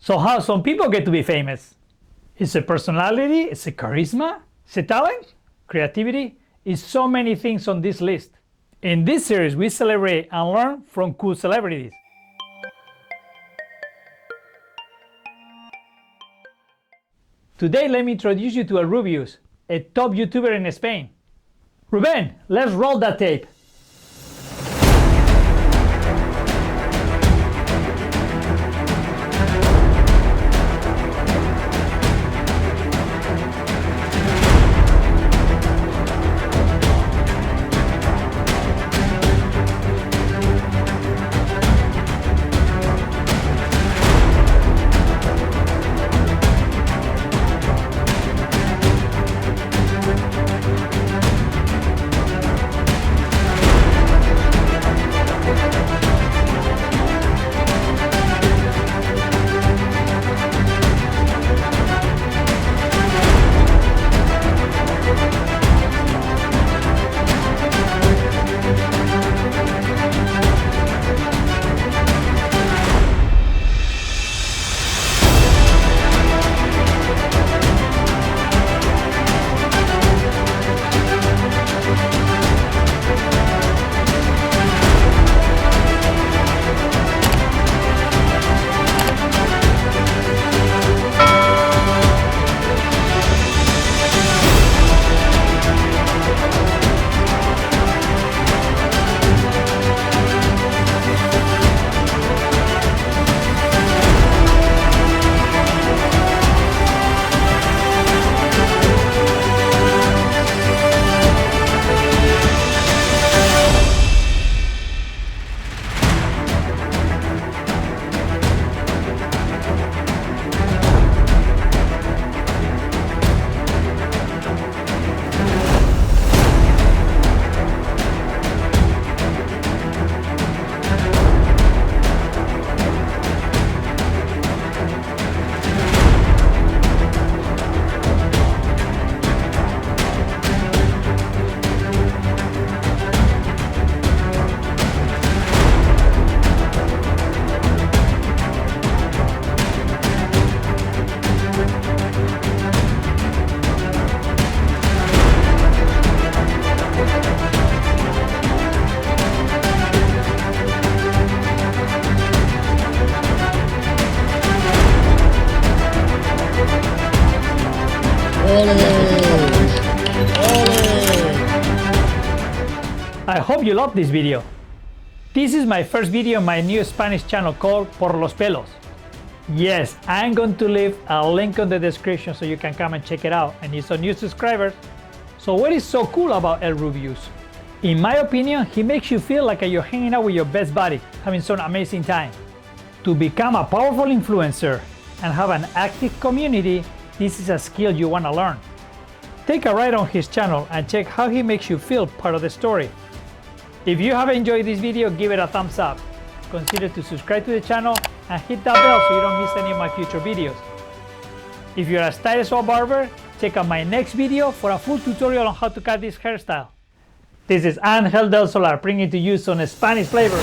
So how some people get to be famous? Is it personality? Is it charisma? Is it talent? Creativity? Is so many things on this list. In this series, we celebrate and learn from cool celebrities. Today, let me introduce you to Rubius, a top YouTuber in Spain. Ruben, let's roll that tape. I hope you love this video. This is my first video on my new Spanish channel called Por los Pelos. Yes, I'm going to leave a link on the description so you can come and check it out and need some new subscribers. So what is so cool about elrubius? In my opinion, he makes you feel like you're hanging out with your best buddy, having some amazing time. To become a powerful influencer and have an active community, this is a skill you want to learn. Take a ride on his channel and check how he makes you feel part of the story. If you have enjoyed this video, give it a thumbs up. Consider to subscribe to the channel and hit that bell so you don't miss any of my future videos. If you're a stylist or barber, check out my next video for a full tutorial on how to cut this hairstyle. This is Angel del Solar bringing to you some Spanish flavor.